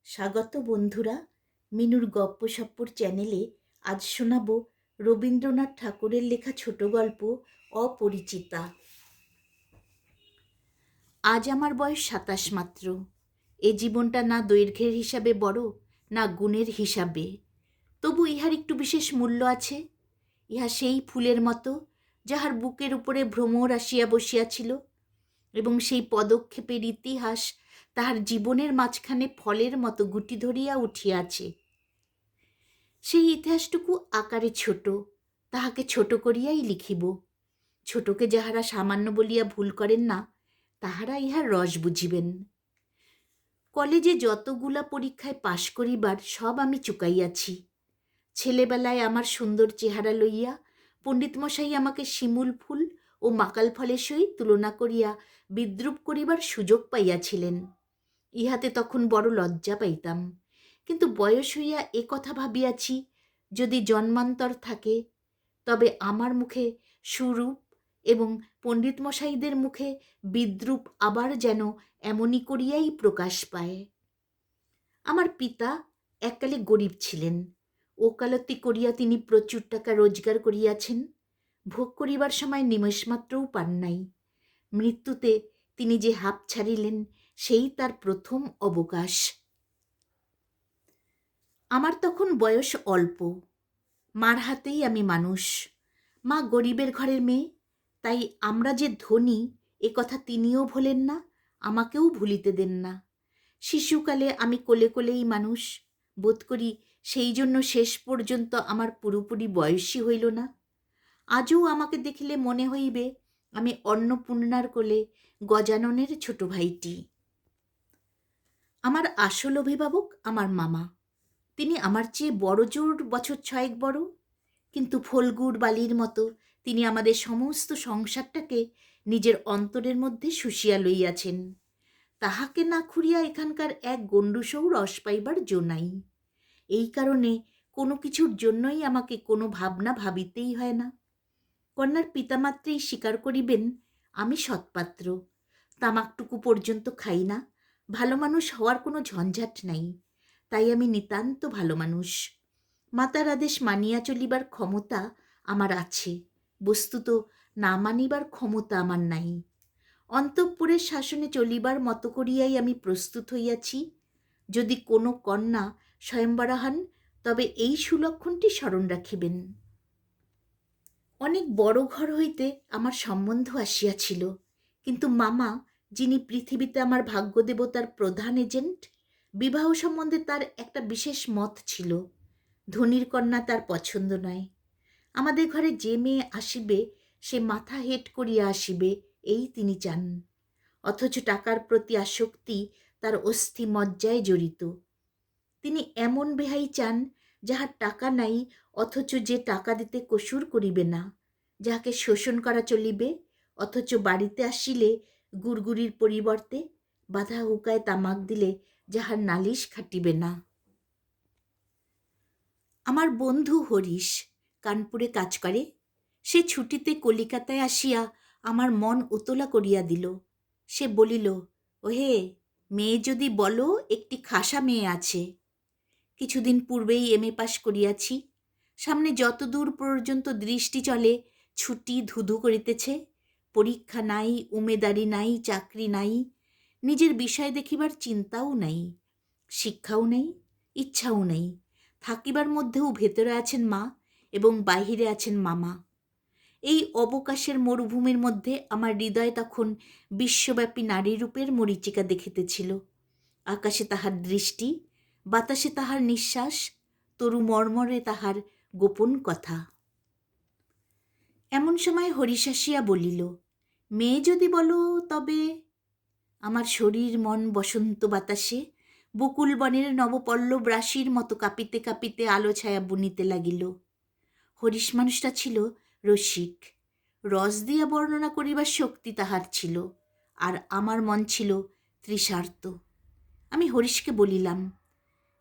স্বাগত বন্ধুরা, মিনুর গপ্পসপ্পর চ্যানেলে আজ শোনাব রবীন্দ্রনাথ ঠাকুরের লেখা ছোট গল্প অপরিচিতা। আজ আমার বয়স ২৭ মাত্র। এ জীবনটা না দৈর্ঘ্যের হিসাবে বড়, না গুণের হিসাবে। তবু ইহার একটু বিশেষ মূল্য আছে। ইহা সেই ফুলের মতো যাহার বুকের উপরে ভ্রমর আসিয়া বসিয়াছিল, এবং সেই পদক্ষেপের ইতিহাস তাহার জীবনের মাঝখানে ফলের মতো গুটি ধরিয়া উঠিয়াছে। সেই ইতিহাসটুকু আকারে ছোট, তাহাকে ছোট করিয়াই লিখিব। ছোটকে যাহারা সামান্য বলিয়া ভুল করেন না, তাহারা ইহার রস বুঝিবেন। কলেজে যতগুলা পরীক্ষায় পাশ করিবার সব আমি চুকাইয়াছি। ছেলেবেলায় আমার সুন্দর চেহারা লইয়া পণ্ডিতমশাই আমাকে শিমুল ফুল ও মাকাল ফলের সহিত তুলনা করিয়া বিদ্রূপ করিবার সুযোগ পাইয়াছিলেন। ইহাতে তখন বড় লজ্জা পাইতাম, কিন্তু বয়স হইয়া এ কথা ভাবিয়াছি, যদি জন্মান্তর থাকে তবে আমার মুখে সুরূপ এবং পণ্ডিতমশাইদের মুখে বিদ্রূপ আবার যেন এমনি করিয়াই প্রকাশ পায়। আমার পিতা এককালে গরিব ছিলেন। ওকালতি করিয়া তিনি প্রচুর টাকা রোজগার করিয়াছেন। ভোগ করিবার সময় নিমেষমাত্রও পান নাই। মৃত্যুতে তিনি যে হাঁপ ছাড়িলেন, সেই তার প্রথম অবকাশ। আমার তখন বয়স অল্প। মার হাতেই আমি মানুষ। মা গরিবের ঘরের মেয়ে, তাই আমরা যে ধনী এ কথা তিনিও ভোলেন না, আমাকেও ভুলিতে দেন না। শিশুকালে আমি কোলে কোলেই মানুষ বোধ করি, সেই জন্য শেষ পর্যন্ত আমার পুরোপুরি বয়সী হইল না। আজও আমাকে দেখিলে মনে হইবে আমি অন্নপূর্ণার কোলে গজাননের ছোট ভাইটি। আমার আসল অভিভাবক আমার মামা। তিনি আমার চেয়ে বড় জোর বছর ৬ বড়, কিন্তু ফল্গুর বালির মতো তিনি আমাদের সমস্ত সংসারটাকে নিজের অন্তরের মধ্যে শুষিয়া লইয়াছেন। তাহাকে না খুঁড়িয়া এখানকার এক গণ্ডূষও রস পাইবার জো নাই। এই কারণে কোনো কিছুর জন্যই আমাকে কোনো ভাবনা ভাবিতেই হয় না। কন্যার পিতামাত্রেই স্বীকার করিবেন আমি সৎপাত্র। তামাকটুকু পর্যন্ত খাই না। ভালো মানুষ হওয়ার কোনো ঝঞ্ঝাট নাই, তাই আমি নিতান্ত ভালো মানুষ। মাতার আদেশ মানিয়া চলিবার ক্ষমতা আমার আছে, বস্তুত না মানিবার ক্ষমতা আমার নাই। অন্তঃপুরের শাসনে চলিবার মতো করিয়াই আমি প্রস্তুত হইয়াছি। যদি কোনো কন্যা স্বয়ম্বরা হন, তবে এই সুলক্ষণটি স্মরণ রাখিবেন। অনেক বড় ঘর হইতে আমার সম্বন্ধ আসিয়াছিল, কিন্তু মামা, যিনি পৃথিবীতে আমার ভাগ্যদেবতার প্রধান এজেন্ট, বিবাহ সম্বন্ধে তার একটা বিশেষ মত ছিল। ধনীর কন্যা তার পছন্দ নয়। আমাদের ঘরে যে মেয়ে আসিবে সে মাথা হেট করিয়া আসিবে, এই তিনি চান। অথচ টাকার প্রতি আসক্তি তার অস্থি মজ্জায় জড়িত। তিনি এমন বেহাই চান যাহার টাকা নাই, অথচ যে টাকা দিতে কসুর করিবে না, যাহাকে শোষণ করা চলিবে, অথচ বাড়িতে আসিলে গুড়গুড়ির পরিবর্তে বাধা হুকায় তামাক দিলে যাহার নালিশ খাটিবে না। আমার বন্ধু হরিশ কানপুরে কাজ করে। সে ছুটিতে কলিকাতায় আসিয়া আমার মন উতলা করিয়া দিল। সে বলিল, ওহে, মেয়ে যদি বলো, একটি খাসা মেয়ে আছে। কিছুদিন পূর্বেই এমএ পাশ করিয়াছি। সামনে যতদূর পর্যন্ত দৃষ্টি চলে ছুটি ধুধু করিতেছে। পরীক্ষা নাই, উমেদারি নাই, চাকরি নাই, নিজের বিষয় দেখিবার চিন্তাও নাই, শিক্ষাও নাই, ইচ্ছাও নাই। থাকিবার মধ্যেও ভেতরে আছেন মা এবং বাহিরে আছেন মামা। এই অবকাশের মরুভূমির মধ্যে আমার হৃদয় তখন বিশ্বব্যাপী নারীরূপের মরীচিকা দেখিতেছিল। আকাশে তাহার দৃষ্টি, বাতাসে তাহার নিঃশ্বাস, তরু মর্মরে তাহার গোপন কথা। এমন সময় হরিশ আসিয়া বলিল, মেয়ে যদি বলো তবে। আমার শরীর মন বসন্ত বাতাসে বকুল বনের নবপল্লব রাশির মতো কাঁপিতে কাঁপিতে আলো ছায়া বুনিতে লাগিল। হরিশ মানুষটা ছিল রসিক। রস দিয়া বর্ণনা করিবার শক্তি তাহার ছিল, আর আমার মন ছিল তৃষার্ত। আমি হরিশকে বলিলাম,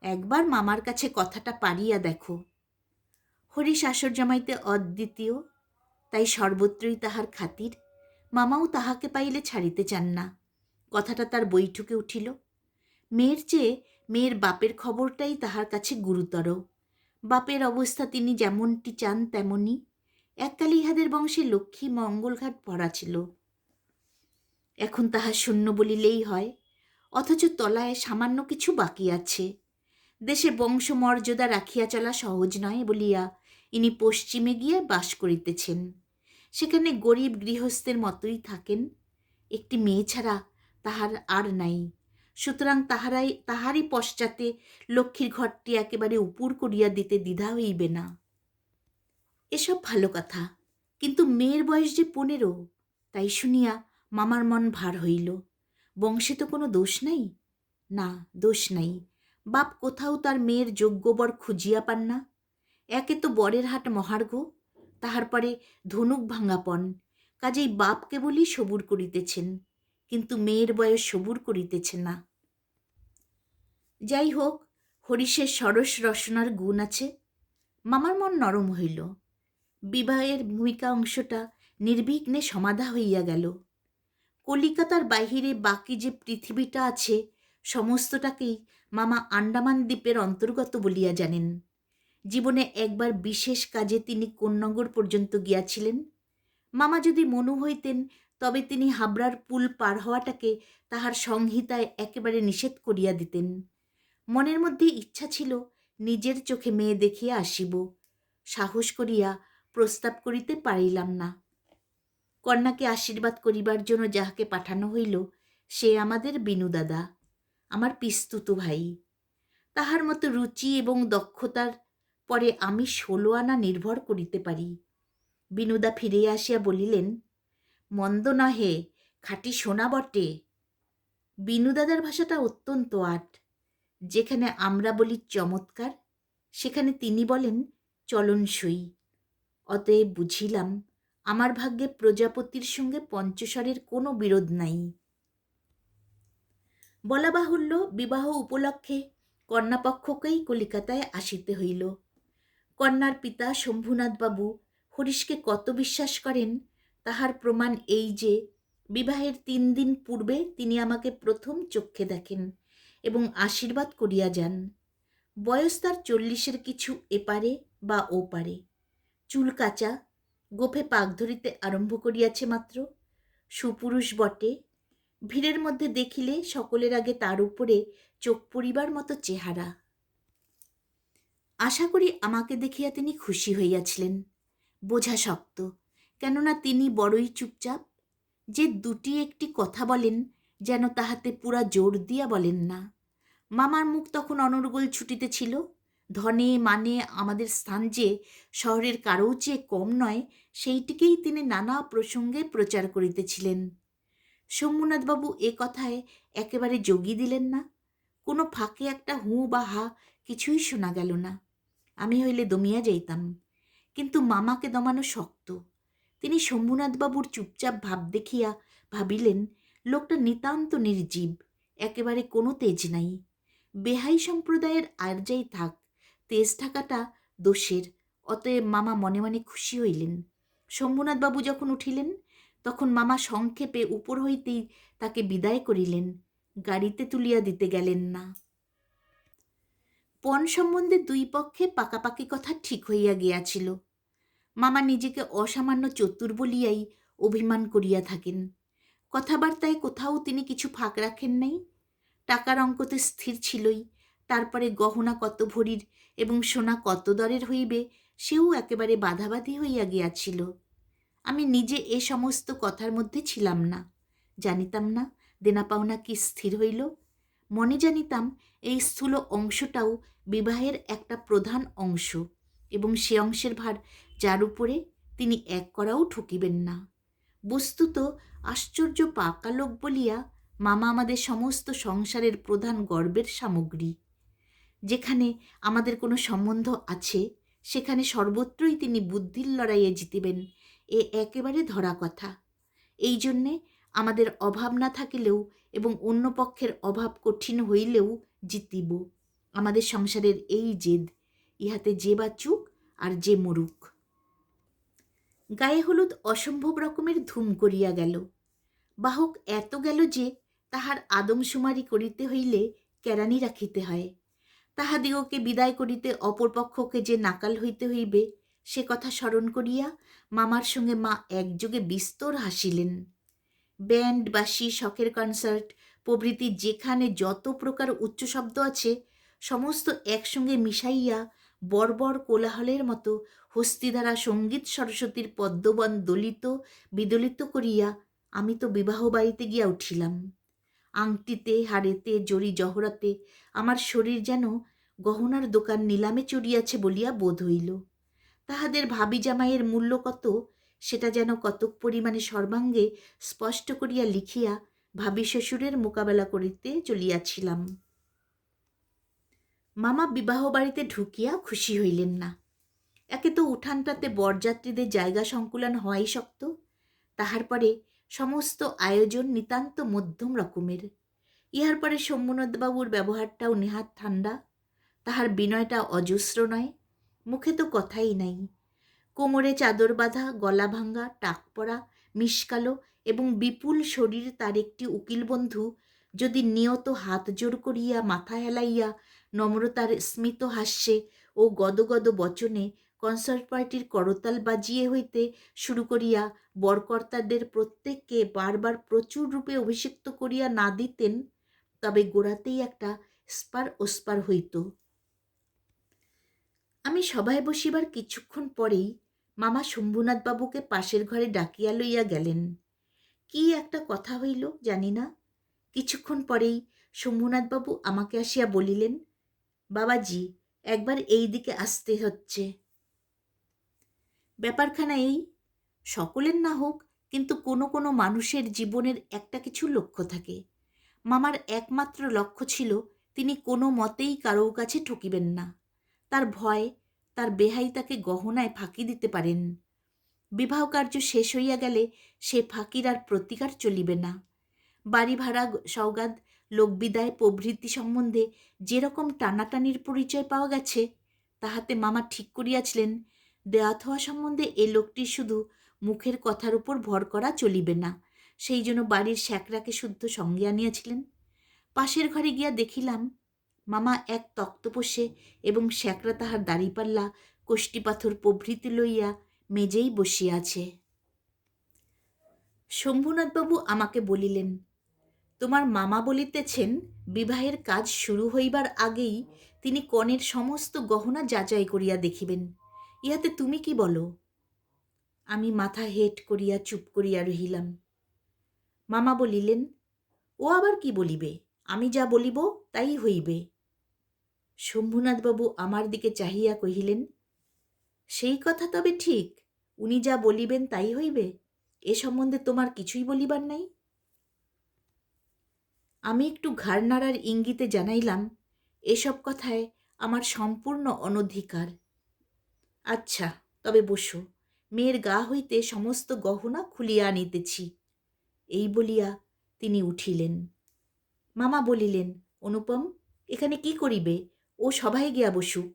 একবার মামার কাছে কথাটা পারিয়া দেখো। হরিশ আসর জমাইতে অদ্বিতীয়, তাই সর্বত্রই তাহার খাতির। মামাও তাহাকে পাইলে ছাড়িতে চান না। কথাটা তার বৈঠকে উঠিল। মেয়ের চেয়ে মেয়ের বাপের খবরটাই তাহার কাছে গুরুতর। বাপের অবস্থা তিনি যেমনটি চান তেমনই। এককালে ইহাদের বংশে লক্ষ্মী মঙ্গলঘাট ভরা ছিল, এখন তাহা শূন্য বলিলেই হয়। অথচ তলায় সামান্য কিছু বাকি আছে। দেশে বংশমর্যাদা রাখিয়া চলা সহজ নয় বলিয়া ইনি পশ্চিমে গিয়ে বাস করিতেছেন। সেখানে গরিব গৃহস্থের মতোই থাকেন। একটি মেয়ে ছাড়া তাহার আর নাই। সুতরাং তাহারই পশ্চাতে লক্ষ্মীর ঘরটি একেবারে উপুর করিয়া দিতে দ্বিধা হইবে না। এসব ভালো কথা, কিন্তু মেয়ের বয়স যে 15, তাই শুনিয়া মামার মন ভার হইল। বংশে তো কোনো দোষ নাই? না, দোষ নাই। বাপ কোথাও তার মেয়ের যোগ্য বর খুঁজিয়া পান না। একে তো বরের হাট মহার্ঘ, তাহার পরে ধনুক ভাঙাপন। কাজেই বাপ কেবলই সবুর করিতেছেন, কিন্তু মেয়ের বয়স সবুর করিতেছে না। যাই হোক, হরিশের সরস রসনার গুণ আছে। মামার মন নরম হইল। বিবাহের ভূমিকা অংশটা নির্বিঘ্নে সমাধা হইয়া গেল। কলিকাতার বাহিরে বাকি যে পৃথিবীটা আছে, সমস্তটাকেই মামা আন্দামান দ্বীপের অন্তর্গত বলিয়া জানেন। জীবনে একবার বিশেষ কাজে তিনি কোন্নগর পর্যন্ত গিয়াছিলেন। মামা যদি মনু হইতেন, তবে তিনি হাবড়ার পুল পার হওয়াটাকে তাহার সংহিতায় একেবারে নিষেধ করিয়া দিতেন। মনের মধ্যে ইচ্ছা ছিল নিজের চোখে মেয়ে দেখিয়া আসিব। সাহস করিয়া প্রস্তাব করিতে পারিলাম না। কন্যাকে আশীর্বাদ করিবার জন্য যাহাকে পাঠানো হইল, সে আমাদের বিনু দাদা, আমার পিস্তুত ভাই। তাহার মতো রুচি এবং দক্ষতার পরে আমি 16 আনা নির্ভর করিতে পারি। বিনুদা ফিরিয়া আসিয়া বলিলেন, মন্দ নহে, খাঁটি সোনা বটে। বিনুদাদার ভাষাটা অত্যন্ত আট। যেখানে আমরা বলি চমৎকার, সেখানে তিনি বলেন চলনসই। অতএব বুঝিলাম আমার ভাগ্যে প্রজাপতির সঙ্গে পঞ্চস্বরের কোনো বিরোধ নাই। বলা বাহুল্য, বিবাহ উপলক্ষে কন্যাপক্ষকেই কলিকাতায় আসিতে হইল। কন্যার পিতা শম্ভুনাথবাবু হরিশকে কত বিশ্বাস করেন, তাহার প্রমাণ এই যে বিবাহের 3 দিন পূর্বে তিনি আমাকে প্রথম চক্ষে দেখেন এবং আশীর্বাদ করিয়া যান। বয়স তার 40-এর কিছু এপারে বা ওপারে। চুল কাঁচা, গোফে পাক ধরিতে আরম্ভ করিয়াছে মাত্র। সুপুরুষ বটে। ভিড়ের মধ্যে দেখিলে সকলের আগে তার উপরে চোখ পড়িবার মতো চেহারা। আশা করি আমাকে দেখিয়া তিনি খুশি হইয়াছিলেন। বোঝা শক্ত, কেননা তিনি বড়ই চুপচাপ। যে দুটি একটি কথা বলেন, যেন তাহাতে পুরা জোর দিয়া বলেন না। মামার মুখ তখন অনর্গল ছুটিতে ছিল। ধনে মানে আমাদের স্থান যে শহরের কারও চেয়ে কম নয়, সেইটিকেই তিনি নানা প্রসঙ্গে প্রচার করিতেছিলেন। শম্ভুনাথবাবু এ কথায় একেবারে যোগী দিলেন না। কোনো ফাঁকে একটা হুঁ বা হা কিছুই শোনা গেল না। আমি হইলে দমিয়া যাইতাম, কিন্তু মামাকে দমানো শক্ত। তিনি শম্ভুনাথবাবুর চুপচাপ ভাব দেখিয়া ভাবিলেন, লোকটা নিতান্ত নির্জীব, একেবারে কোনো তেজ নাই। বেহাই সম্প্রদায়ের আর যাই থাক, তেজ থাকাটা দোষের। অতএব মামা মনে মনে খুশি হইলেন। শম্ভুনাথবাবু যখন উঠিলেন, তখন মামা সংক্ষেপে উপর হইতেই তাকে বিদায় করিলেন, গাড়িতে তুলিয়া দিতে গেলেন না। পণ সম্বন্ধে 2 পক্ষে পাকাপাকি কথা ঠিক হইয়া গিয়াছিল। মামা নিজেকে অসামান্য চতুর বলিয়াই অভিমান করিয়া থাকেন। কথাবার্তায় কোথাও তিনি কিছু ফাঁক রাখেন নাই। টাকার অঙ্কতে স্থির ছিলই, তারপরে গহনা কত ভরির এবং সোনা কত দরের হইবে সেও একেবারে বাধাবাধি হইয়া গিয়াছিল। আমি নিজে এ সমস্ত কথার মধ্যে ছিলাম না, জানিতাম না দেনা পাওনা কি স্থির হইল। মনে জানিতাম এই স্থূল অংশটাও বিবাহের একটা প্রধান অংশ, এবং সে অংশের ভার যার উপরে তিনি এক করাও ঠকিবেন না। বস্তুত আশ্চর্য পাকা লোক বলিয়া মামা আমাদের সমস্ত সংসারের প্রধান গর্বের সামগ্রী। যেখানে আমাদের কোনো সম্বন্ধ আছে, সেখানে সর্বত্রই তিনি বুদ্ধির লড়াইয়ে জিতিবেন, এ একেবারে ধরা কথা। এই জন্যে আমাদের অভাব না থাকিলেও এবং অন্য পক্ষের অভাব কঠিন হইলেও জিতিব। আমাদের সংসারের এই জেদ, ইহাতে যে বাচুক আর যে মরুক। গায়ে হলুদ অসম্ভব রকমের ধুম করিয়া গেল। বাহক এত গেল যে তাহার আদমশুমারি করিতে হইলে কেরানি রাখিতে হয়। তাহাদিগকে বিদায় করিতে অপর পক্ষকে যে নাকাল হইতে হইবে সে কথা স্মরণ করিয়া মামার সঙ্গে মা একযোগে বিস্তর হাসিলেন। ব্যান্ড, বাঁশি, শখের কনসার্ট প্রভৃতি যেখানে যত প্রকার উচ্চ শব্দ আছে সমস্ত একসঙ্গে মিশাইয়া বর্বর কোলাহলের মতো হস্তিধারা সঙ্গীত সরস্বতীর পদ্মবন দলিত বিদলিত করিয়া আমি তো বিবাহ বাড়িতে গিয়া উঠিলাম। আংটিতে, হাড়েতে, জরি জহরাতে আমার শরীর যেন গহনার দোকান নিলামে চড়িয়াছে বলিয়া বোধ হইল। তাহাদের ভাবি জামাইয়ের মূল্য কত সেটা যেন কতক পরিমাণে সর্বাঙ্গে স্পষ্ট করিয়া লিখিয়া ভাবি শ্বশুরের মোকাবেলা করিতে চলিয়াছিলাম। মামা বিবাহ বাড়িতে ঢুকিয়া খুশি হইলেন না। একে তো উঠানটাতে বরযাত্রীদের জায়গা সংকুলন হওয়াই শক্ত, তাহার পরে সমস্ত আয়োজন নিতান্ত মধ্যম রকমের। ইহার পরে শম্ভুনাথবাবুর ব্যবহারটাও নেহাত ঠান্ডা, তাহার বিনয়টা অজস্র নয়, মুখে তো কথাই নাই। কোমরে চাদর বাঁধা, গলা ভাঙ্গা, টাক পরা, মিশকালো এবং বিপুল শরীর তার একটি উকিল বন্ধু যদি নিয়ত হাত জোর করিয়া মাথা হেলাইয়া নম্রতার স্মিত হাস্যে ও গদগদ বচনে কনসার্ট পার্টির করতাল বাজিয়ে হইতে শুরু করিয়া বরকর্তাদের প্রত্যেককে বারবার প্রচুর রূপে অভিষিক্ত করিয়া না দিতেন, তবে গোড়াতেই একটা স্পার ওস্পার হইত। আমি সভায় বসিবার কিছুক্ষণ পরেই মামা শম্ভুনাথবাবুকে পাশের ঘরে ডাকিয়া লইয়া গেলেন। কি একটা কথা হইল জানি না। কিছুক্ষণ পরেই শম্ভুনাথবাবু আমাকে আসিয়া বলিলেন, বাবাজি, একবার এই দিকে আসতে হচ্ছে। ব্যাপারখানা এই, সকলের না হোক কিন্তু কোনো কোনো মানুষের জীবনের একটা কিছু লক্ষ্য থাকে। মামার একমাত্র লক্ষ্য ছিল তিনি কোনো মতেই কারো কাছে ঠকিবেন না। তার ভয় তার বেহাই তাকে গহনায় ফাঁকি দিতে পারেন। বিবাহ কার্য শেষ হইয়া গেলে সে ফাঁকির আর প্রতিকার চলিবে না। বাড়ি ভাড়া, সওগাত, লোকবিদায় প্রভৃতি সম্বন্ধে যেরকম টানাটানির পরিচয় পাওয়া গেছে, তাহাতে মামা ঠিক করিয়াছিলেন দেয়াত হওয়া সম্বন্ধে এ লোকটির শুধু মুখের কথার উপর ভর করা চলিবে না। সেই জন্য বাড়ির শ্যাকরাকে শুদ্ধ সঙ্গে আনিয়াছিলেন। পাশের ঘরে গিয়া দেখিলাম মামা এক তক্তপোষে এবং শ্যাকরা তাহার দাড়িপাল্লা, কষ্টিপাথর প্রভৃতি লইয়া মেজেই বসিয়া আছে। শম্ভুনাথবাবু আমাকে বলিলেন, তোমার মামা বলিতেছেন বিবাহের কাজ শুরু হইবার আগেই তিনি কনের সমস্ত গহনা যাচাই করিয়া দেখিবেন। ইহাতে তুমি কি বলো? আমি মাথা হেট করিয়া চুপ করিয়া রহিলাম। মামা বলিলেন, ও আবার কি বলিবে? আমি যা বলিব তাই হইবে। শম্ভুনাথবাবু আমার দিকে চাহিয়া কহিলেন, সেই কথা তবে ঠিক, উনি যা বলিবেন তাই হইবে? এ সম্বন্ধে তোমার কিছুই বলিবার নাই? আমি একটু ঘাড় নাড়ার ইঙ্গিতে জানাইলাম, এসব কথায় আমার সম্পূর্ণ অনধিকার। আচ্ছা, তবে বসো, মেয়ের গা হইতে সমস্ত গহনা খুলিয়া আনিতেছি। এই বলিয়া তিনি উঠিলেন। মামা বলিলেন, অনুপম, এখানে কি করিবে? ও সভায় গিয়া বসুক।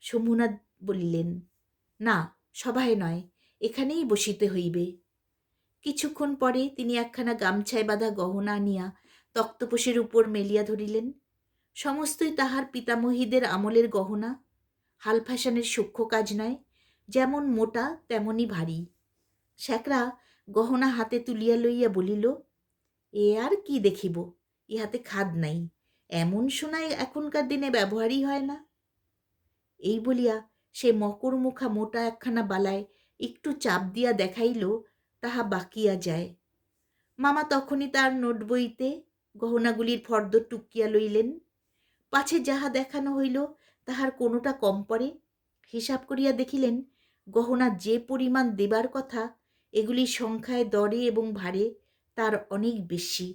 শম্ভুনাথ বলিলেন, না, সভায় নয়, এখানেই বসিতে হইবে। কিছুক্ষণ পরে তিনি একখানা গামছায় বাঁধা গহনা আনিয়া তক্তপোষের উপর মেলিয়া ধরিলেন। সমস্তই তাহার পিতামহীদের আমলের গহনা, হাল ফ্যাশনের সূক্ষ্ম কাজ নয়, যেমন মোটা তেমনই ভারী। শ্যাকরা গহনা হাতে তুলিয়া লইয়া বলিল, এ আর কি দেখিব, ইহাতে খাদ নাই, এমন সোনায় এখনকার দিনে ব্যবহারই হয় না। এই বলিয়া সে মকর মুখা মোটা একখানা বালায় একটু চাপ দিয়া দেখাইল তাহা বাকিয়া যায়। মামা তখনই তার নোট বইতে গহনাগুলির ফর্দ টুকিয়া লইলেন। পাছে যাহা দেখানো হইল তাহার কোনোটা কম পড়ে। হিসাব করিয়া দেখিলেন গহনা যে পরিমাণ দেবার কথা এগুলির সংখ্যায়, দরে এবং ভারে তার অনেক বেশি।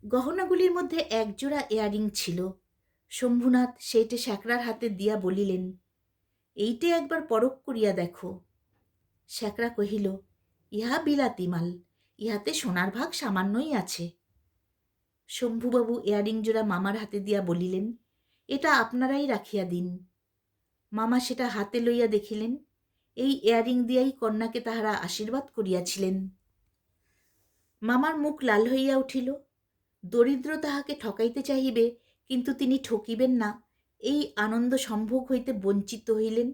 গহনাগুলির মধ্যে একজোড়া ইয়ারিং ছিল। শম্ভুনাথ সেইটে শ্যাকরার হাতে দিয়া বলিলেন, এইটে একবার পরখ করিয়া দেখো। শ্যাকরা কহিল, ইহা বিলাতি মাল, ইহাতে সোনার ভাগ সামান্যই আছে। শম্ভুবাবু ইয়ারিং জোড়া মামার হাতে দিয়া বলিলেন, এটা আপনারাই রাখিয়া দিন। মামা সেটা হাতে লইয়া দেখিলেন, এই ইয়ারিং দিয়াই কন্যাকে তাহারা আশীর্বাদ করিয়াছিলেন। মামার মুখ লাল হইয়া উঠিল। দরিদ্র তাহাকে ঠকাইতে চাহিবে, কিন্তু তিনি ঠকিবেন না, এই আনন্দ সম্ভোগ হইতে বঞ্চিত হইলেন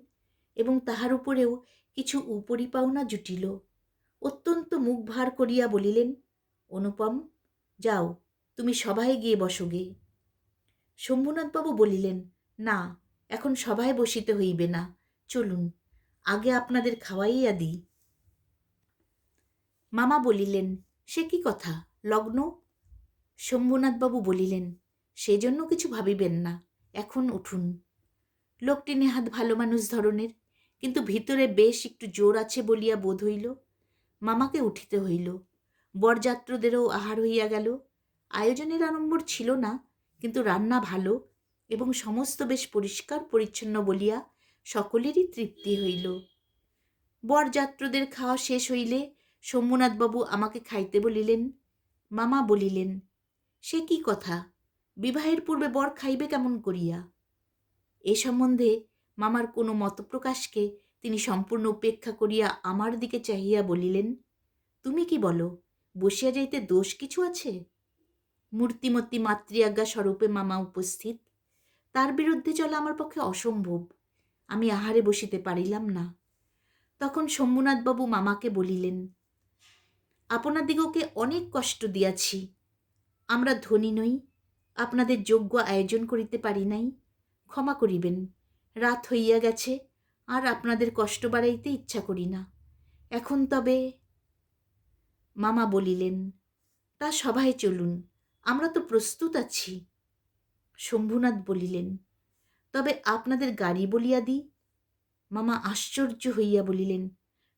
এবং তাহার উপরেও কিছু উপরিপাওনা জুটিল। অত্যন্ত মুখ ভার করিয়া বলিলেন, অনুপম, যাও, তুমি সভায় গিয়ে বসোগে। শম্ভুনাথবাবু বলিলেন, না, এখন সভায় বসিতে হইবে না, চলুন, আগে আপনাদের খাওয়াইয়া দিই। মামা বলিলেন, সে কি কথা, লগ্ন? শম্ভুনাথবাবু বলিলেন, সেজন্য কিছু ভাবিবেন না, এখন উঠুন। লোকটি নেহাত ভালো মানুষ ধরনের, কিন্তু ভিতরে বেশ একটু জোর আছে বলিয়া বোধ হইল। মামাকে উঠিতে হইল। বরযাত্রদেরও আহার হইয়া গেল। আয়োজনের আড়ম্বর ছিল না, কিন্তু রান্না ভালো এবং সমস্ত বেশ পরিষ্কার পরিচ্ছন্ন বলিয়া সকলেরই তৃপ্তি হইল। বরযাত্রদের খাওয়া শেষ হইলে শম্ভুনাথবাবু আমাকে খাইতে বলিলেন। মামা বলিলেন, সে কি কথা, বিবাহের পূর্বে বর খাইবে কেমন করিয়া? এ সম্বন্ধে মামার কোনো মতপ্রকাশকে তিনি সম্পূর্ণ উপেক্ষা করিয়া আমার দিকে চাহিয়া বলিলেন, তুমি কি বলো, বসিয়া যাইতে দোষ কিছু আছে? মূর্তিমতী মাতৃআজ্ঞা স্বরূপে মামা উপস্থিত, তার বিরুদ্ধে চলা আমার পক্ষে অসম্ভব। আমি আহারে বসিতে পারিলাম না। তখন শম্ভুনাথবাবু মামাকে বলিলেন, আপনাদিগকে অনেক কষ্ট দিয়াছি। আমরা ধনী নই, আপনাদের যোগ্য আয়োজন করিতে পারি নাই, ক্ষমা করিবেন। রাত হইয়া গেছে, আর আপনাদের কষ্ট বাড়াইতে ইচ্ছা করি না। এখন তবে? মামা বলিলেন, তা সভায় চলুন, আমরা তো প্রস্তুত আছি। শম্ভুনাথ বলিলেন, তবে আপনাদের গাড়ি বলিয়া দিই। মামা আশ্চর্য হইয়া বলিলেন,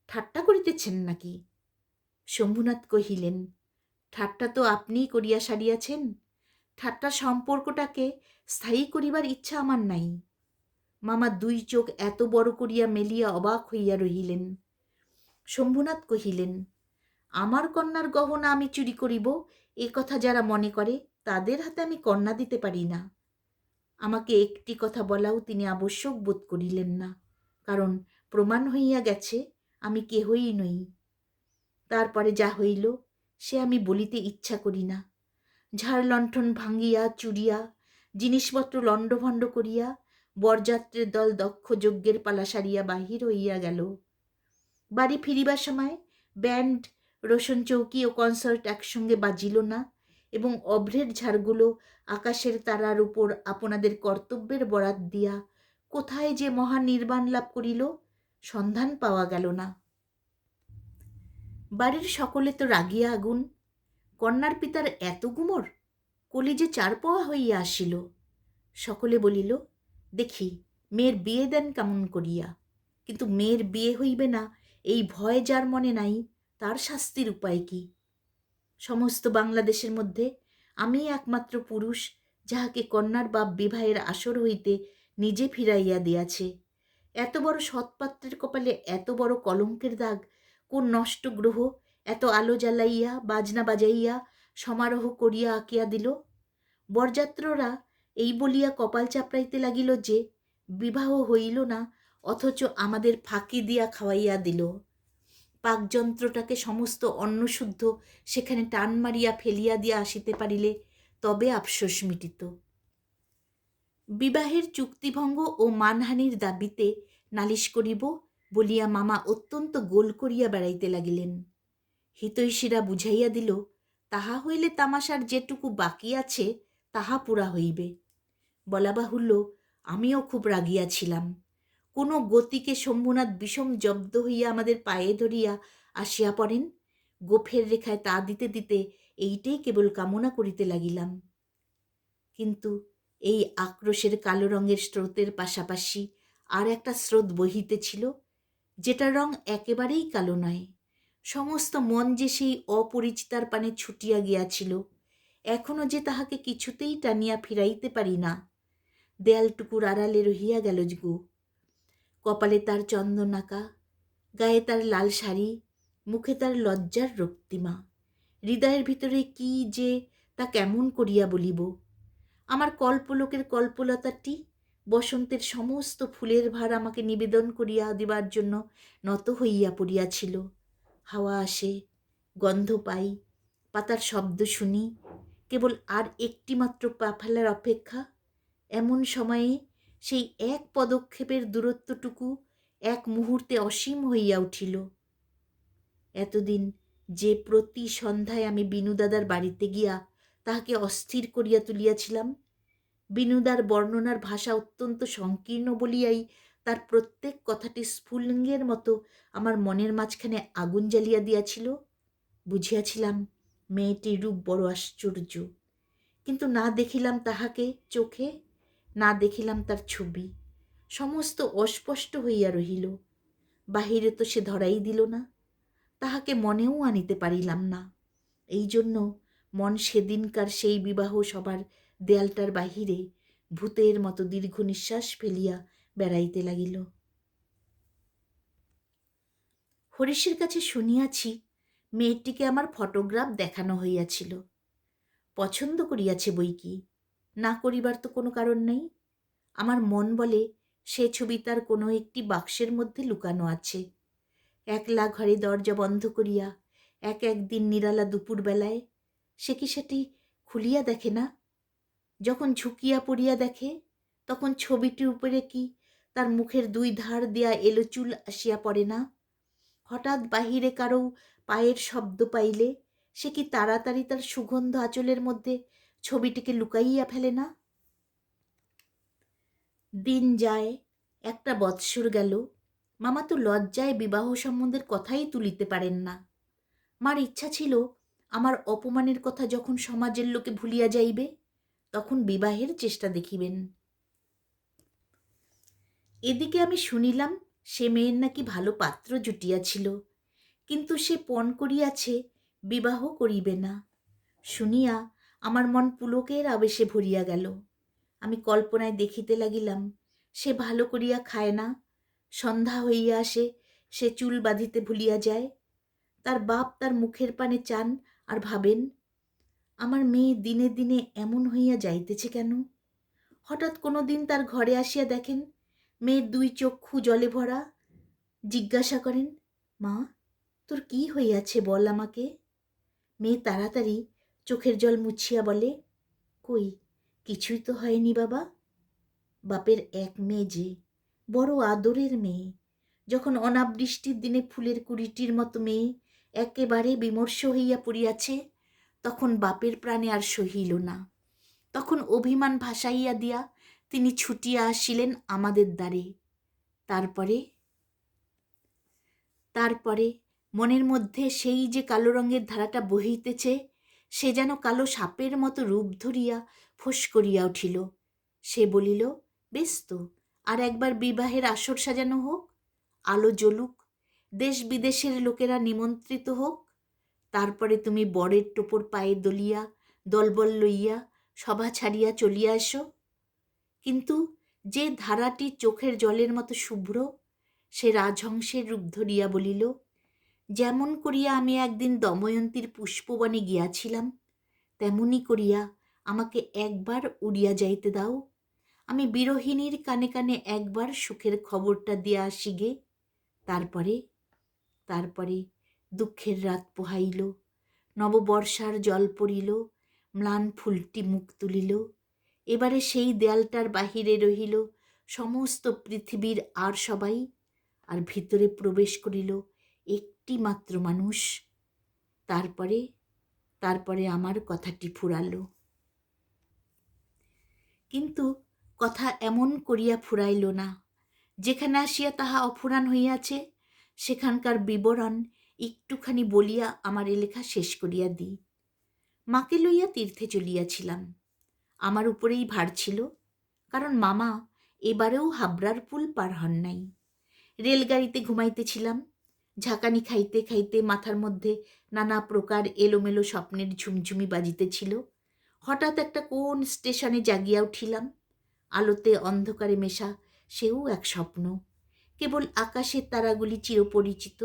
ঠাট্টা করিতেছেন নাকি? শম্ভুনাথ কহিলেন, ঠাট্টা তো আপনিই করিয়া সারিয়াছেন, ঠাট্টা সম্পর্কটাকে স্থায়ী করিবার ইচ্ছা আমার নাই। মামা দুই চোখ এত বড় করিয়া মেলিয়া অবাক হইয়া রহিলেন। শম্ভুনাথ কহিলেন, আমার কন্যার গহনা আমি চুরি করিব, এ কথা যারা মনে করে তাদের হাতে আমি কন্যা দিতে পারি না। আমাকে একটি কথা বলাও তিনি আবশ্যক বোধ করিলেন না, কারণ প্রমাণ হইয়া গেছে আমি কেহই নই। তারপরে যা হইল সে আমি বলিতে ইচ্ছা করি না। ঝাড় লণ্ঠন ভাঙ্গিয়া চুরিয়া জিনিসপত্র লণ্ডভণ্ড করিয়া বরযাত্রের দল দক্ষ যজ্ঞের পালা সারিয়া বাহির হইয়া গেল। বাড়ি ফিরিবার সময় ব্যান্ড, রোশন চৌকি ও কনসার্ট একসঙ্গে বাজিল না, এবং অভ্রের ঝাড়গুলো আকাশের তারার উপর আপনাদের কর্তব্যের বরাত দিয়া কোথায় যে মহা নির্বাণ লাভ করিল, সন্ধান পাওয়া গেল না। বাড়ির সকলে তো রাগিয়া আগুন। কন্যার পিতার এত গুমর, কলিজে চার পাওয়া হইয়া আসিল। সকলে বলিল, দেখি মেয়ের বিয়ে দেন কেমন করিয়া। কিন্তু মেয়ের বিয়ে হইবে না এই ভয় যার মনে নাই, তার শাস্তির উপায় কি? সমস্ত বাংলাদেশের মধ্যে আমি একমাত্র পুরুষ যাহাকে কন্যার বাপ বিবাহের আসর হইতে নিজে ফিরাইয়া দিয়াছে। এত বড় সৎপাত্রের কপালে এত বড় কলঙ্কের দাগ কোন নষ্ট গ্রহ এত আলো জ্বালাইয়া বাজনা বাজাইয়া সমারোহ করিয়া আঁকিয়া দিল? বরযাত্ররা এই বলিয়া কপাল চাপড়াইতে লাগিল যে বিবাহ হইল না, অথচ আমাদের ফাঁকি দিয়া খাওয়াইয়া দিল। পাকযন্ত্রটাকে সমস্ত অন্নশুদ্ধ সেখানে টান মারিয়া ফেলিয়া দিয়া আসিতে পারিলে তবে আফসোস মিটিত। বিবাহের চুক্তিভঙ্গ ও মানহানির দাবিতে নালিশ করিব বলিয়া মামা অত্যন্ত গোল করিয়া বেড়াইতে লাগিলেন। হিতৈষীরা বুঝাইয়া দিল, তাহা হইলে তামাশার যেটুকু বাকি আছে তাহা পুরা হইবে। বলা বাহুল্য, আমিও খুব রাগিয়াছিলাম। কোনো গতিকে শম্ভুনাথ বিষম জব্দ হইয়া আমাদের পায়ে ধরিয়া আসিয়া পড়েন। গোফের রেখায় তা দিতে দিতে এইটাই কেবল কামনা করিতে লাগিলাম। কিন্তু এই আক্রোশের কালো রঙের স্রোতের পাশাপাশি আর একটা স্রোত বহিতেছিল, যেটার রং একেবারেই কালো নয়। সমস্ত মন যে সেই অপরিচিতার পানে ছুটিয়া গিয়াছিল, এখনো যে তাহাকে কিছুতেই টানিয়া ফিরাইতে পারি না। দেয়ালটুকুর আড়ালে রহিয়া গেল গো। কপালে তার চন্দনাকা, গায়ে তার লাল শাড়ি, মুখে তার লজ্জার রক্তিমা। হৃদয়ের ভিতরে কি যে তা কেমন করিয়া বলিব। আমার কল্পলোকের কল্পলতাটি বসন্তের সমস্ত ফুলের ভার আমাকে নিবেদন করিয়া দিবার জন্য নত হইয়া পড়িয়াছিল। হাওয়া আসে, গন্ধ পাই, পাতার শব্দ শুনি, কেবল আর একটি মাত্র পা ফেলার অপেক্ষা। এমন সময়ে সেই এক পদক্ষেপের দূরত্বটুকু এক মুহূর্তে অসীম হইয়া উঠিল। এতদিন যে প্রতি সন্ধ্যায় আমি বিনুদাদার বাড়িতে গিয়া তাহাকে অস্থির করিয়া তুলিয়াছিলাম, বিনুদার বর্ণনার ভাষা অত্যন্ত সংকীর্ণ বলিয়াই তার প্রত্যেক কথাটি স্ফুলিঙ্গের মতো আমার মনের মাঝখানে আগুন জ্বালিয়া দিয়াছিল, বুঝিয়াছিলাম মেয়েটির রূপ বড় আশ্চর্য। কিন্তু না দেখিলাম তাহাকে চোখে, না দেখিলাম তার ছবি, সমস্ত অস্পষ্ট হইয়া রহিল। বাহিরে তো সে ধরাই দিল না, তাহাকে মনেও আনিতে পারিলাম না। এই জন্য মন সেদিনকার সেই বিবাহ সভার দেয়ালটার বাহিরে ভূতের মতো দীর্ঘ নিঃশ্বাস ফেলিয়া বেড়াইতে লাগিল। হরিশের কাছে শুনিয়াছি মেয়েটিকে আমার ফটোগ্রাফ দেখানো হইয়াছিল। পছন্দ করিয়াছে বই কি, না করিবার তো কোনো কারণ নাই। আমার মন বলে সে ছবি তার কোনো একটি বাক্সের মধ্যে লুকানো আছে। একলা ঘরে দরজা বন্ধ করিয়া একদিন নিরালা দুপুরবেলায় সে কি সেটি খুলিয়া দেখে না? যখন ঝুঁকিয়া পড়িয়া দেখে, তখন ছবিটির উপরে কি তার মুখের দুই ধার দিয়া এলো চুল আসিয়া পড়ে না? হঠাৎ বাহিরে কারো পায়ের শব্দ পাইলে সে কি তাড়াতাড়ি তার সুগন্ধ আঁচলের মধ্যে ছবিটিকে লুকাইয়া ফেলে না? দিন যায়, একটা বৎসর গেল। মামা তো লজ্জায় বিবাহ সম্বন্ধের কথাই তুলিতে পারেন না। মার ইচ্ছা ছিল আমার অপমানের কথা যখন সমাজের লোকে ভুলিয়া যাইবে, তখন বিবাহের চেষ্টা দেখিবেন। এদিকে আমি শুনিলাম সে মেয়ের নাকি ভালো পাত্র জুটিয়াছিল, কিন্তু সে পণ করিয়াছে বিবাহ করিবে না। শুনিয়া আমার মন পুলকের আবেশে ভরিয়া গেল। আমি কল্পনায় দেখিতে লাগিলাম সে ভালো করিয়া খায় না, সন্ধ্যা হইয়া আসে সে চুল বাঁধিতে ভুলিয়া যায়। তার বাপ তার মুখের পানে চান আর ভাবেন, আমার মেয়ে দিনে দিনে এমন হইয়া যাইতেছে কেন? হঠাৎ কোনো দিন তার ঘরে আসিয়া দেখেন মেয়ের দুই চক্ষু জলে ভরা। জিজ্ঞাসা করেন, মা, তোর কি হইয়াছে বল আমাকে। মেয়ে তাড়াতাড়ি চোখের জল মুছিয়া বলে, কই, কিছুই তো হয়নি বাবা। বাপের এক মেয়ে, যে বড় আদরের মেয়ে, যখন অনাবৃষ্টির দিনে ফুলের কুড়িটির মতো মেয়ে একেবারে বিমর্ষ হইয়া পড়িয়াছে, তখন বাপের প্রাণে আর সহিল না। তখন অভিমান ভাসাইয়া দিয়া তিনি ছুটিয়া আসিলেন আমাদের দ্বারে। তারপরে মনের মধ্যে সেই যে কালো রঙের ধারাটা বহিতেছে, সে যেন কালো সাপের মতো রূপ ধরিয়া ফোঁস করিয়া উঠিল। সে বলিল, বেশ তো, আর একবার বিবাহের আসর সাজানো হোক, আলো জ্বলুক, দেশ বিদেশের লোকেরা নিমন্ত্রিত হোক, তারপরে তুমি বরের টোপর পায়ে দলিয়া দলবল লইয়া সভা ছাড়িয়া চলিয়া এসো। কিন্তু যে ধারাটি চোখের জলের মতো শুভ্র, সে রাজহংসের রূপ ধরিয়া বলিল, যেমন করিয়া আমি একদিন দময়ন্তীর পুষ্পবনে গিয়াছিলাম, তেমনি করিয়া আমাকে একবার উড়িয়া যাইতে দাও। আমি বিরহিণীর কানে কানে একবার সুখের খবরটা দিয়া আসি গে। তারপরে দুঃখের রাত পোহাইল, নববর্ষার জল পড়িল, ম্লান ফুলটি মুখ তুলিল। এবারে সেই দেয়ালটার বাহিরে রহিল সমস্ত পৃথিবীর আর সবাই, আর ভিতরে প্রবেশ করিল একটি মাত্র মানুষ। তারপরে আমার কথাটি ফুরালো। কিন্তু কথা এমন করিয়া ফুরাইল না। যেখানে আসিয়া তাহা অফুরান হইয়াছে, সেখানকার বিবরণ একটুখানি বলিয়া আমার এ লেখা শেষ করিয়া দিই। মাকে লইয়া তীর্থে চলিয়াছিলাম। আমার উপরেই ভার ছিল, কারণ মামা এবারেও হাবড়ার পুল পার হন নাই। রেলগাড়িতে ঘুমাইতেছিলাম। ঝাঁকানি খাইতে খাইতে মাথার মধ্যে নানা প্রকার এলোমেলো স্বপ্নের ঝুমঝুমি বাজিতেছিল। হঠাৎ একটা কোন স্টেশনে জাগিয়া উঠিলাম। আলোতে অন্ধকারে মেশা সেও এক স্বপ্ন। কেবল আকাশের তারাগুলি চিরপরিচিত,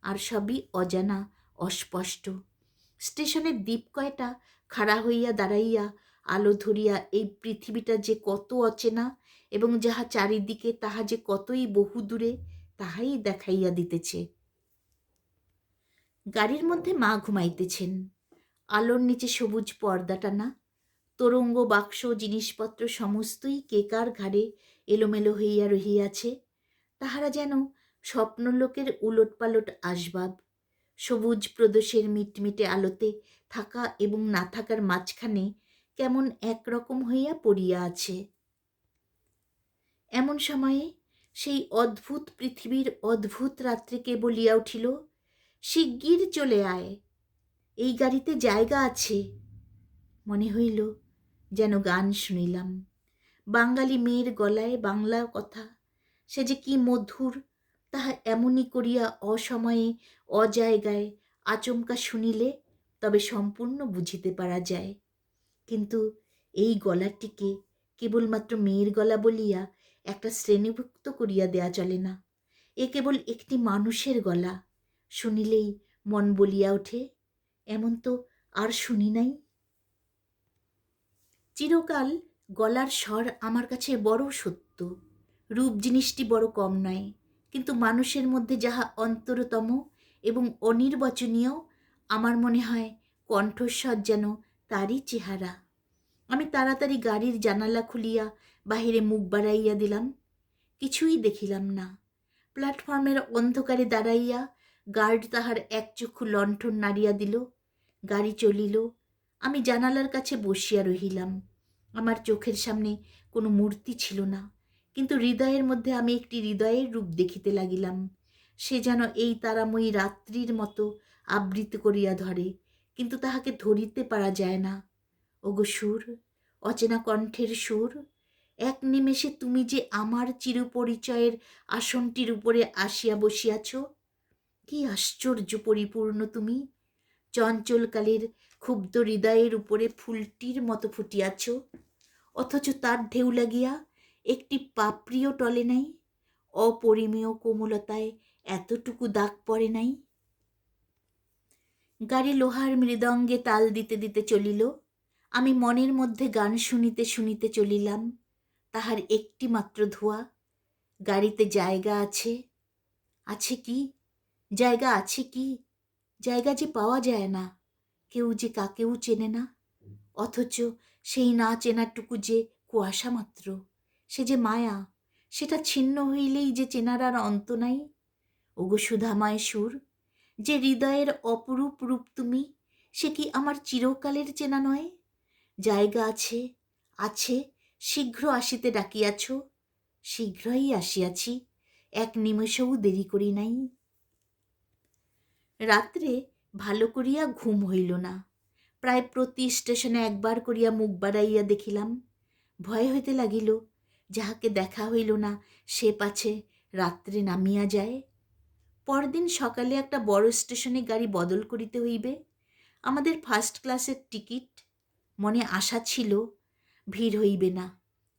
আর সবই অজানা, অস্পষ্ট। স্টেশনের দ্বীপ কয়টা খাড়া হইয়া দাঁড়াইয়া আলো ধরিয়া এই পৃথিবীটা যে কত অচেনা এবং যাহা চারিদিকে তাহা যে কতই বহু দূরে, তাহাই দেখাইয়া দিতেছে। গাড়ির মধ্যে মা ঘুমাইতেছেন। আলোর নিচে সবুজ পর্দা টানা, তোরঙ্গ বাক্স জিনিসপত্র সমস্তই কেকার ঘাড়ে এলোমেলো হইয়া রহিয়াছে। তাহারা যেন স্বপ্নলোকের উলটপালট আসবাব, সবুজ প্রদোষের মিটমিটে আলোতে থাকা এবং না থাকার মাঝখানে কেমন একরকম হইয়া পড়িয়া আছে। এমন সময়ে সেই অদ্ভুত পৃথিবীর অদ্ভুত রাত্রিকে বলিয়া উঠিল, শিগগির চলে আয়, এই গাড়িতে জায়গা আছে। মনে হইল যেন গান শুনিলাম, বাঙালি মেয়ের গলায় বাংলা কথা, সে যে কি মধুর তাহা এমনি করিয়া অসময়ে অজায়গায় আচমকা শুনিলে তবে সম্পূর্ণ বুঝিতে পারা যায়। কিন্তু এই গলাটিকে কেবলমাত্র মেয়ের গলা বলিয়া একটা শ্রেণীভুক্ত করিয়া দেয়া চলে না। এ কেবল একটি মানুষের গলা, শুনিলেই মন বলিয়া ওঠে, এমন তো আর শুনি নাই। চিরকাল গলার স্বর আমার কাছে বড় সত্য। রূপ জিনিসটি বড় কম নয়, কিন্তু মানুষের মধ্যে যাহা অন্তরতম এবং অনির্বচনীয়, আমার মনে হয় কণ্ঠস্বর যেন তারই চেহারা। আমি তাড়াতাড়ি গাড়ির জানালা খুলিয়া বাহিরে মুখ বাড়াইয়া দিলাম। কিছুই দেখিলাম না। প্ল্যাটফর্মের অন্ধকারে দাঁড়াইয়া গার্ড তাহার এক চক্ষু লণ্ঠন নাড়িয়া দিল। গাড়ি চলিল। আমি জানালার কাছে বসিয়া রহিলাম। আমার চোখের সামনে কোনো মূর্তি ছিল না, কিন্তু হৃদয়ের মধ্যে আমি একটি হৃদয়ের রূপ দেখিতে লাগিলাম। সে যেন এই তারাময়ী রাত্রির মতো আবৃত করিয়া ধরে, কিন্তু তাহাকে ধরিতে পারা যায় না। ওগো সুর, অচেনা কণ্ঠের সুর, এক নিমেষে তুমি যে আমার চিরপরিচয়ের আসনটির উপরে আসিয়া বসিয়াছ। কি আশ্চর্য পরিপূর্ণ তুমি! চঞ্চলকালের ক্ষুব্ধ হৃদয়ের উপরে ফুলটির মতো ফুটিয়াছ, অথচ তার ঢেউ লাগিয়া একটি পাপড়িও টলে নাই, অপরিমেয় কোমলতায় এতটুকু দাগ পড়ে নাই। গাড়ি লোহার মৃদঙ্গে তাল দিতে দিতে চলিল। আমি মনের মধ্যে গান শুনিতে শুনিতে চলিলাম। তাহার একটি মাত্র ধোঁয়া, গাড়িতে জায়গা আছে। আছে কি? জায়গা আছে কি? জায়গা যে পাওয়া যায় না, কেউ যে কাকেও চেনে না, অথচ সেই না চেনাটুকু যে কুয়াশা মাত্র, সে যে মায়া, সেটা ছিন্ন হইলেই যে চেনার আর অন্ত নাই। ওগো সুধাময় সুর, যে হৃদয়ের অপরূপ রূপ তুমি, সে কি আমার চিরকালের চেনা নয়? জায়গা আছে, আছে, শীঘ্র আসিতে ডাকিয়াছ, শীঘ্রই আসিয়াছি, এক নিমেষও দেরি করি নাই। রাত্রে ভালো করিয়া ঘুম হইল না। প্রায় প্রতি স্টেশনে একবার করিয়া মুখ বাড়াইয়া দেখিলাম। ভয় হইতে লাগিল, যাহাকে দেখা হইল না সে পাছে রাত্রে নামিয়া যায়। পরদিন সকালে একটা বড় স্টেশনে গাড়ি বদল করিতে হইবে। আমাদের ফার্স্ট ক্লাসের টিকিট। মনে আশা ছিল ভিড় হইবে না।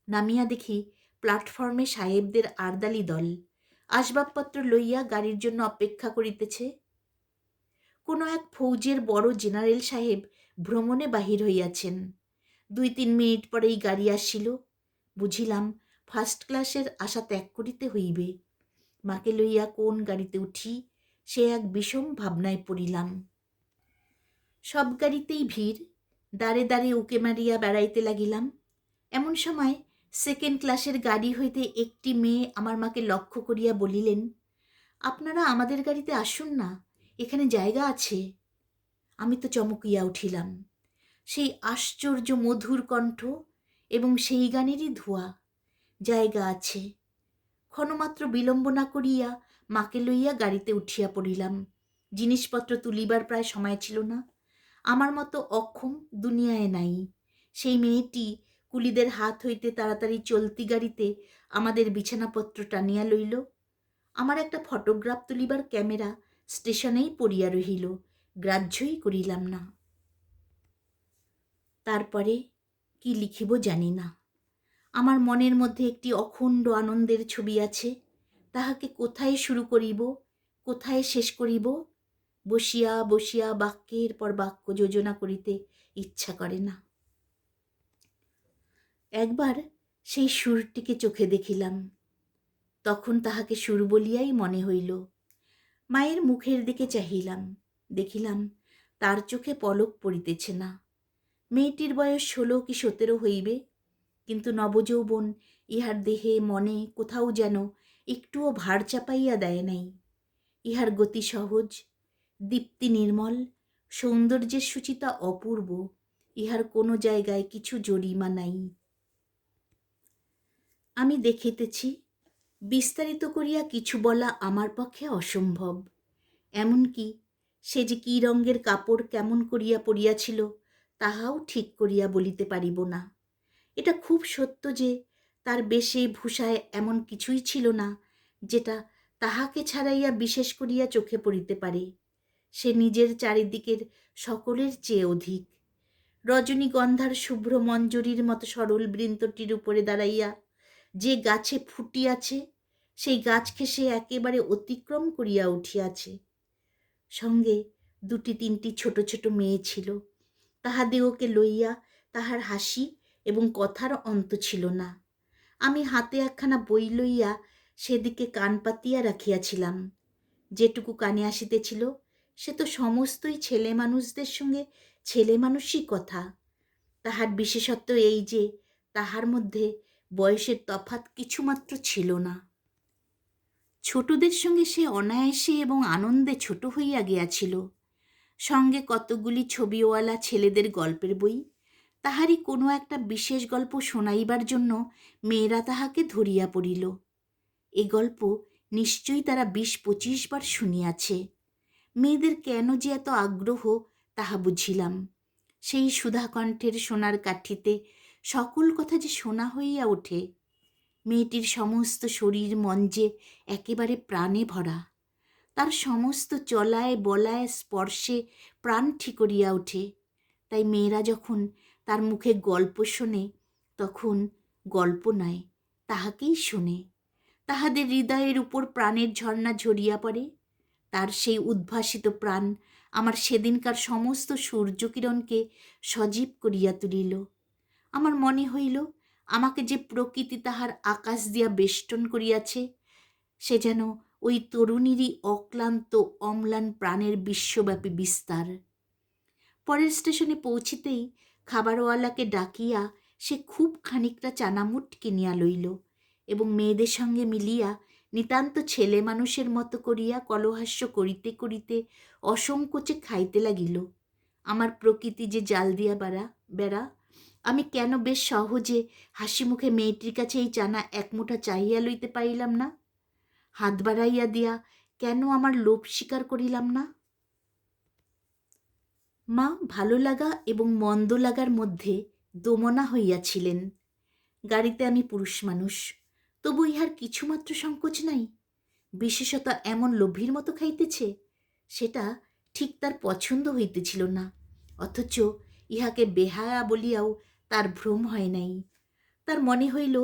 নামিয়া দেখি প্ল্যাটফর্মে সাহেবদের আরদালি দল আসবাবপত্র লইয়া গাড়ির জন্য অপেক্ষা করিতেছে। কোনো এক ফৌজের বড় জেনারেল সাহেব ভ্রমণে বাহির হইয়াছেন। 2-3 মিনিট পরেই গাড়ি আসিল। বুঝিলাম ফার্স্ট ক্লাসের আশা ত্যাগ করিতে হইবে। মাকে লইয়া কোন গাড়িতে উঠি, সে এক বিষম ভাবনায় পড়িলাম। সব গাড়িতেই ভিড়। দাঁড়ে দাঁড়ে উকে মারিয়া বেড়াইতে লাগিলাম। এমন সময় সেকেন্ড ক্লাসের গাড়ি হইতে একটি মেয়ে আমার মাকে লক্ষ্য করিয়া বলিলেন, আপনারা আমাদের গাড়িতে আসুন না, এখানে জায়গা আছে। আমি তো চমকিয়া উঠিলাম। সেই আশ্চর্য মধুর কণ্ঠ এবং সেই গানেরই ধোঁয়া। জায়গা আছে। ক্ষণমাত্র বিলম্ব না করিয়া মাকে লইয়া গাড়িতে উঠিয়া পড়িলাম। জিনিসপত্র তুলিবার প্রায় সময় ছিল না। আমার মতো অক্ষম দুনিয়ায় নাই। সেই মেয়েটি কুলিদের হাত হইতে তাড়াতাড়ি চলতি গাড়িতে আমাদের বিছানাপত্র টানিয়া লইল। আমার একটা ফটোগ্রাফ তুলিবার ক্যামেরা স্টেশনেই পড়িয়া রহিল, গ্রাহ্যই করিলাম না। তারপরে কি লিখিব জানি না। আমার মনের মধ্যে একটি অখণ্ড আনন্দের ছবি আছে, তাহাকে কোথায় শুরু করিব, কোথায় শেষ করিব, বসিয়া বসিয়া বাক্যের পর বাক্য যোজনা করিতে ইচ্ছা করে না। একবার সেই সুরটিকে চোখে দেখিলাম, তখন তাহাকে সুর বলিয়াই মনে হইল। মায়ের মুখের দিকে চাহিলাম, দেখিলাম তার চোখে পলক পড়িতেছে না। মেয়েটির বয়স 16 কি 17 হইবে, কিন্তু নবযৌবন ইহার দেহে মনে কোথাও যেন একটুও ভার চাপাইয়া দেয় নাই। ইহার গতি সহজ, দীপ্তি নির্মল, সৌন্দর্যের সূচিতা অপূর্ব। ইহার কোনো জায়গায় কিছু জরিমা নাই। আমি দেখিতেছি, বিস্তারিত করিয়া কিছু বলা আমার পক্ষে অসম্ভব। এমনকি সে যে কি রঙের কাপড় কেমন করিয়া পরিয়াছিল তাহাও ঠিক করিয়া বলিতে পারিব না। এটা খুব সত্য যে তার বেশে ভূষায় এমন কিছুই ছিল না যেটা তাহাকে ছাড়াইয়া বিশেষ করিয়া চোখে পড়িতে পারে। সে নিজের চারিদিকের সকলের চেয়ে অধিক। রজনীগন্ধার শুভ্র মঞ্জরীর মতো সরল বৃন্তটির উপরে দাঁড়াইয়া যে গাছে ফুটিয়াছে সেই গাছকে সে একেবারে অতিক্রম করিয়া উঠিয়াছে। সঙ্গে 2-3টি ছোট ছোট মেয়ে ছিল। তাহাদিগকে লইয়া তাহার হাসি এবং কথার অন্ত ছিল না। আমি হাতে একখানা বই লইয়া সেদিকে কান পাতিয়া রাখিয়াছিলাম। যেটুকু কানে আসিতেছিল সে তো সমস্তই ছেলে মানুষদের সঙ্গে ছেলে মানুষই কথা। তাহার বিশেষত্ব এই যে তাহার মধ্যে বয়সের তফাৎ কিছুমাত্র ছিল না। ছোটদের সঙ্গে সে অনায়াসে এবং আনন্দে ছোট হইয়া গিয়াছিল। সঙ্গে কতকগুলি ছবিওয়ালা ছেলেদের গল্পের বই, তাহারই কোনো একটা বিশেষ গল্প শোনাইবার জন্য মেয়েরা তাহাকে ধরিয়া পড়িল। এ গল্প নিশ্চয়ই তারা 20-25 বার শুনিয়াছে। মেয়েদের কেন যে এত আগ্রহ তাহা বুঝিলাম। সেই সুধাকণ্ঠের সোনার কাঠিতে সকল কথা যে শোনা হইয়া ওঠে। মেয়েটির সমস্ত শরীর মন যে একেবারে প্রাণে ভরা। তার সমস্ত চলায় বলায় স্পর্শে প্রাণ ঠিকরিয়া ওঠে। তাই মেয়েরা যখন তার মুখে গল্প শোনে তখন গল্প নয়, তাহাকেই শোনে। তাহাদের হৃদয়ের উপর প্রাণের ঝর্ণা ঝরিয়া পড়ে। তার সেই উদ্ভাসিত প্রাণ আমার সেদিনকার সমস্ত সূর্যকিরণকে সজীব করিয়া তুলিল। আমার মনে হইল আমাকে যে প্রকৃতি তাহার আকাশ দিয়া বেষ্টন করিয়াছে সে যেন ওই তরুণীরই অক্লান্ত অম্লান প্রাণের বিশ্বব্যাপী বিস্তার। পরের স্টেশনে পৌঁছিতেই খাবারওয়ালাকে ডাকিয়া সে খুব খানিকটা চানামুট কিনিয়া লইল এবং মেয়েদের সঙ্গে মিলিয়া নিতান্ত ছেলে মানুষের মতো করিয়া কলহাস্য করিতে করিতে অসংকোচে খাইতে লাগিল। আমার প্রকৃতি যে জাল দিয়া বেড়া, আমি কেন বেশ সহজে হাসি মুখে মেয়েটির কাছে এই চানা এক মুঠা চাহিয়া লইতে পারিলাম না? হাত বাড়াইয়া দিয়া কেন আমার লোভ স্বীকার করিলাম না? মা ভালো লাগা এবং মন্দ লাগার মধ্যে দোমনা হইয়াছিলেন। গাড়িতে আমি পুরুষ মানুষ, তবু ইহার কিছুমাত্র সংকোচ নাই। বিশেষত এমন লোভীর মতো খাইতেছে, সেটা ঠিক তার পছন্দ হইতেছিল না। অথচ ইহাকে বেহায়া বলিয়াও তার ভ্রম হয় নাই। তার মনে হইল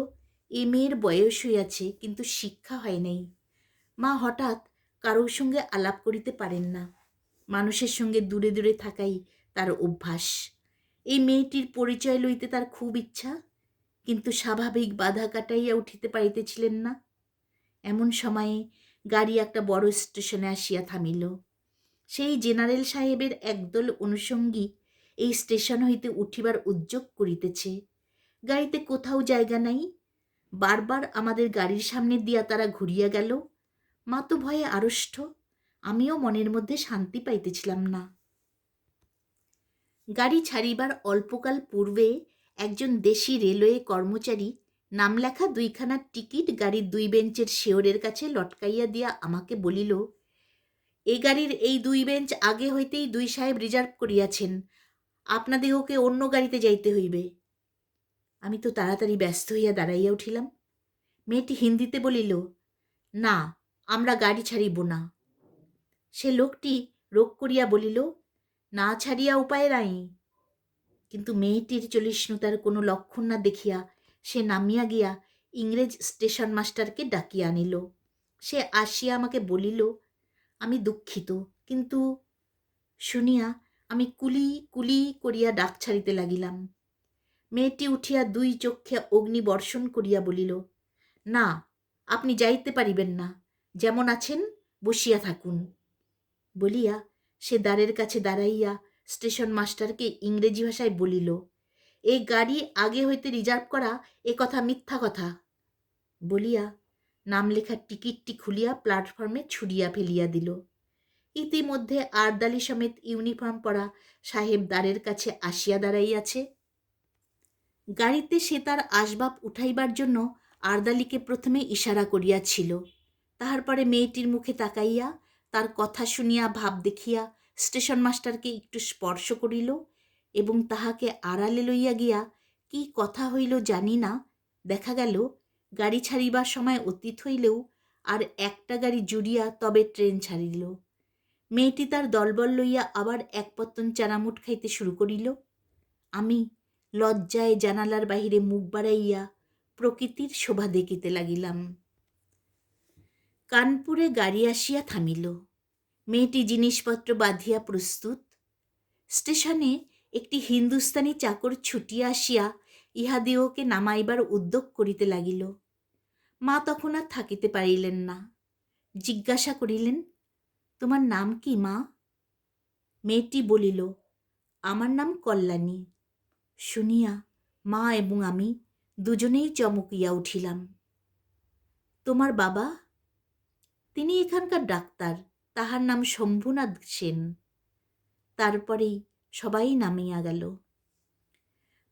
এ মেয়ের বয়স হইয়াছে কিন্তু শিক্ষা হয় নাই। মা হঠাৎ কারোর সঙ্গে আলাপ করিতে পারেন না। মানুষের সঙ্গে দূরে দূরে থাকাই তার অভ্যাস। এই মেয়েটির পরিচয় লইতে তার খুব ইচ্ছা, কিন্তু স্বাভাবিক বাধা কাটাইয়া উঠিতে পারিতেছিলেন না। এমন সময়ে গাড়ি একটা বড় স্টেশনে আসিয়া থামিল। সেই জেনারেল সাহেবের একদল অনুষঙ্গী এই স্টেশন হইতে উঠিবার উদ্যোগ করিতেছে। গাড়িতে কোথাও জায়গা নাই। বারবার আমাদের গাড়ির সামনে দিয়া তারা ঘুরিয়া গেল। মা তো ভয়ে আড়ষ্ট, আমিও মনের মধ্যে শান্তি পাইতেছিলাম না। গাড়ি ছাড়িবার অল্পকাল পূর্বে একজন দেশি রেলওয়ে কর্মচারী নাম লেখা 2খানা টিকিট গাড়ির 2 বেঞ্চের শেওরের কাছে লটকাইয়া দিয়া আমাকে বলিল, এই গাড়ির এই 2 বেঞ্চ আগে হইতেই 2 সাহেব রিজার্ভ করিয়াছেন, আপনাদিগকে অন্য গাড়িতে যাইতে হইবে। আমি তো তাড়াতাড়ি ব্যস্ত হইয়া দাঁড়াইয়া উঠিলাম। মেয়েটি হিন্দিতে বলিল, না, আমরা গাড়ি ছাড়িব না। সে লোকটি রোগ করিয়া বলিল, না ছাড়িয়া উপায় নাই। কিন্তু মেয়েটির চলিষ্ণুতার কোনো লক্ষণ না দেখিয়া সে নামিয়া গিয়া ইংরেজ স্টেশন মাস্টারকে ডাকিয়া আনিল। সে আসিয়া আমাকে বলিল, আমি দুঃখিত, কিন্তু শুনিয়া আমি কুলি কুলি করিয়া ডাক ছাড়িতে লাগিলাম। মেয়েটি উঠিয়া 2 চক্ষে অগ্নি বর্ষণ করিয়া বলিল, না, আপনি যাইতে পারিবেন না, যেমন আছেন বসিয়া থাকুন। বলিয়া সে দ্বারের কাছে দাঁড়াইয়া স্টেশন মাস্টারকে ইংরেজি ভাষায় বলিল, এ গাড়ি আগে হইতে রিজার্ভ করা, এ কথা মিথ্যা কথা। বলিয়া নাম লেখার টিকিটটি খুলিয়া প্ল্যাটফর্মে ছুড়িয়া ফেলিয়া দিল। ইতিমধ্যে আরদালি সমেত ইউনিফর্ম পরা সাহেব দ্বারের কাছে আসিয়া দাঁড়াইয়াছে। গাড়িতে সে তার আসবাব উঠাইবার জন্য আরদালিকে প্রথমে ইশারা করিয়াছিল। তাহার পরে মেয়েটির মুখে তাকাইয়া তার কথা শুনিয়া ভাব দেখিয়া স্টেশন মাস্টারকে একটু স্পর্শ করিল এবং তাহাকে আড়ালে লইয়া গিয়া কি কথা হইল জানি না, দেখা গেল গাড়ি ছাড়িবার সময় অতীত হইলেও আর একটা গাড়ি জুড়িয়া তবে ট্রেন ছাড়িল। মেয়েটি তার দলবল লইয়া আবার এক পত্তন চানামুট খাইতে শুরু করিল। আমি লজ্জায় জানালার বাহিরে মুখ বাড়াইয়া প্রকৃতির শোভা দেখিতে লাগিলাম। কানপুরে গাড়ি আসিয়া থামিল। মেয়েটি জিনিসপত্র বাঁধিয়া প্রস্তুত। স্টেশনে একটি হিন্দুস্তানি চাকর ছুটিয়া আসিয়া ইহাদিওকে নামাইবার উদ্যোগ করিতে লাগিল। মা তখন আর থাকিতে পারিলেন না, জিজ্ঞাসা করিলেন, তোমার নাম কি মা? মেয়েটি বলিল, আমার নাম কল্যাণী। শুনিয়া মা এবং আমি দুজনেই চমকিয়া উঠিলাম। তোমার বাবা? তিনি এখানকার ডাক্তার, তাহার নাম শম্ভুনাথ সেন। তারপরেই সবাই নামিয়া গেল।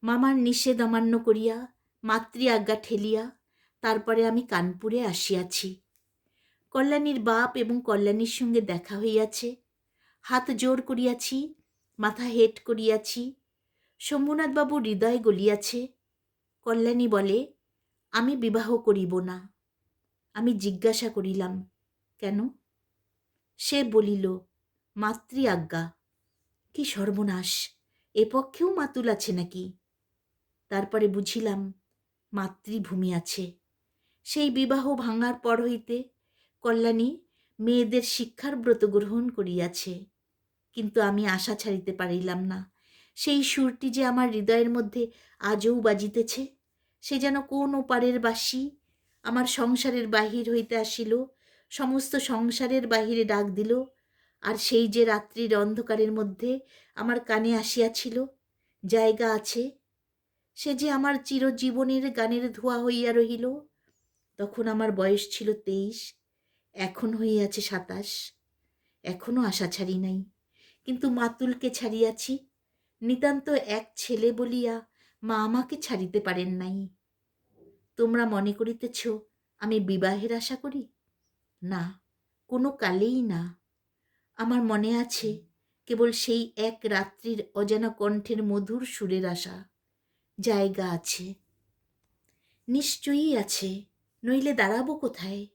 মামার নিষেধ অমান্য করিয়া, মাতৃ আজ্ঞা ঠেলিয়া তারপরে আমি কানপুরে আসিয়াছি। কল্যাণীর বাপ এবং কল্যাণীর সঙ্গে দেখা হইয়াছে। হাত জোর করিয়াছি, মাথা হেট করিয়াছি। শম্ভুনাথবাবু হৃদয় গলিয়াছে। কল্যাণী বলে, আমি বিবাহ করিব না। আমি জিজ্ঞাসা করিলাম, কেন? সে বলিল, মাতৃ আজ্ঞা। কি সর্বনাশ! এ পক্ষেও মাতুল আছে নাকি? তারপরে বুঝিলাম মাতৃভূমি আছে। সেই বিবাহ ভাঙার পর হইতে কল্যাণী মেয়েদের শিক্ষার ব্রত গ্রহণ করিয়াছে। কিন্তু আমি আশা ছাড়িতে পারিলাম না। সেই সুরটি যে আমার হৃদয়ের মধ্যে আজও বাজিতেছে, সে যেন কোন ওপারের বাঁশি আমার সংসারের বাহির হইতে আসিল, সমস্ত সংসারের বাহিরে ডাক দিল, আর সেই যে রাত্রির অন্ধকারের মধ্যে আমার কানে আসিয়াছিল, জায়গা আছে, সে যে আমার চিরজীবনের গানের ধোঁয়া হইয়া রহিল। তখন আমার বয়স ছিল 23, এখন হইয়াছে 27। এখনো আশা ছাড়ি নাই, কিন্তু মাতুলকে ছাড়িয়াছি। নিতান্ত এক ছেলে বলিয়া মা আমাকে ছাড়িতে পারেন নাই। তোমরা মনে করিতেছ আমি বিবাহের আশা করি? না, কোনো কালেই না। আমার মনে আছে কেবল সেই এক রাত্রির অজানা কণ্ঠের মধুর সুরের আশা। জায়গা আছে, নিশ্চয়ই আছে, নইলে দাঁড়াবো কোথায়?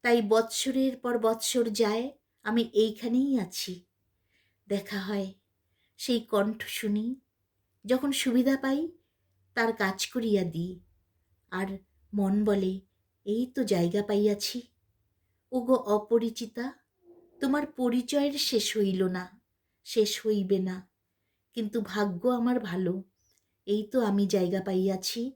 তাই বৎসরের পর বৎসর যায়, আমি এইখানেই আছি। দেখা হয়, সেই কণ্ঠ শুনি, যখন সুবিধা পাই তার কাজ করিয়া দিই। আর মন বলে, এই তো জায়গা পাইয়াছি। ওগো অপরিচিতা, তোমার পরিচয়ের শেষ হইল না, শেষ হইবে না। কিন্তু ভাগ্য আমার ভালো, এই তো আমি জায়গা পাইয়াছি।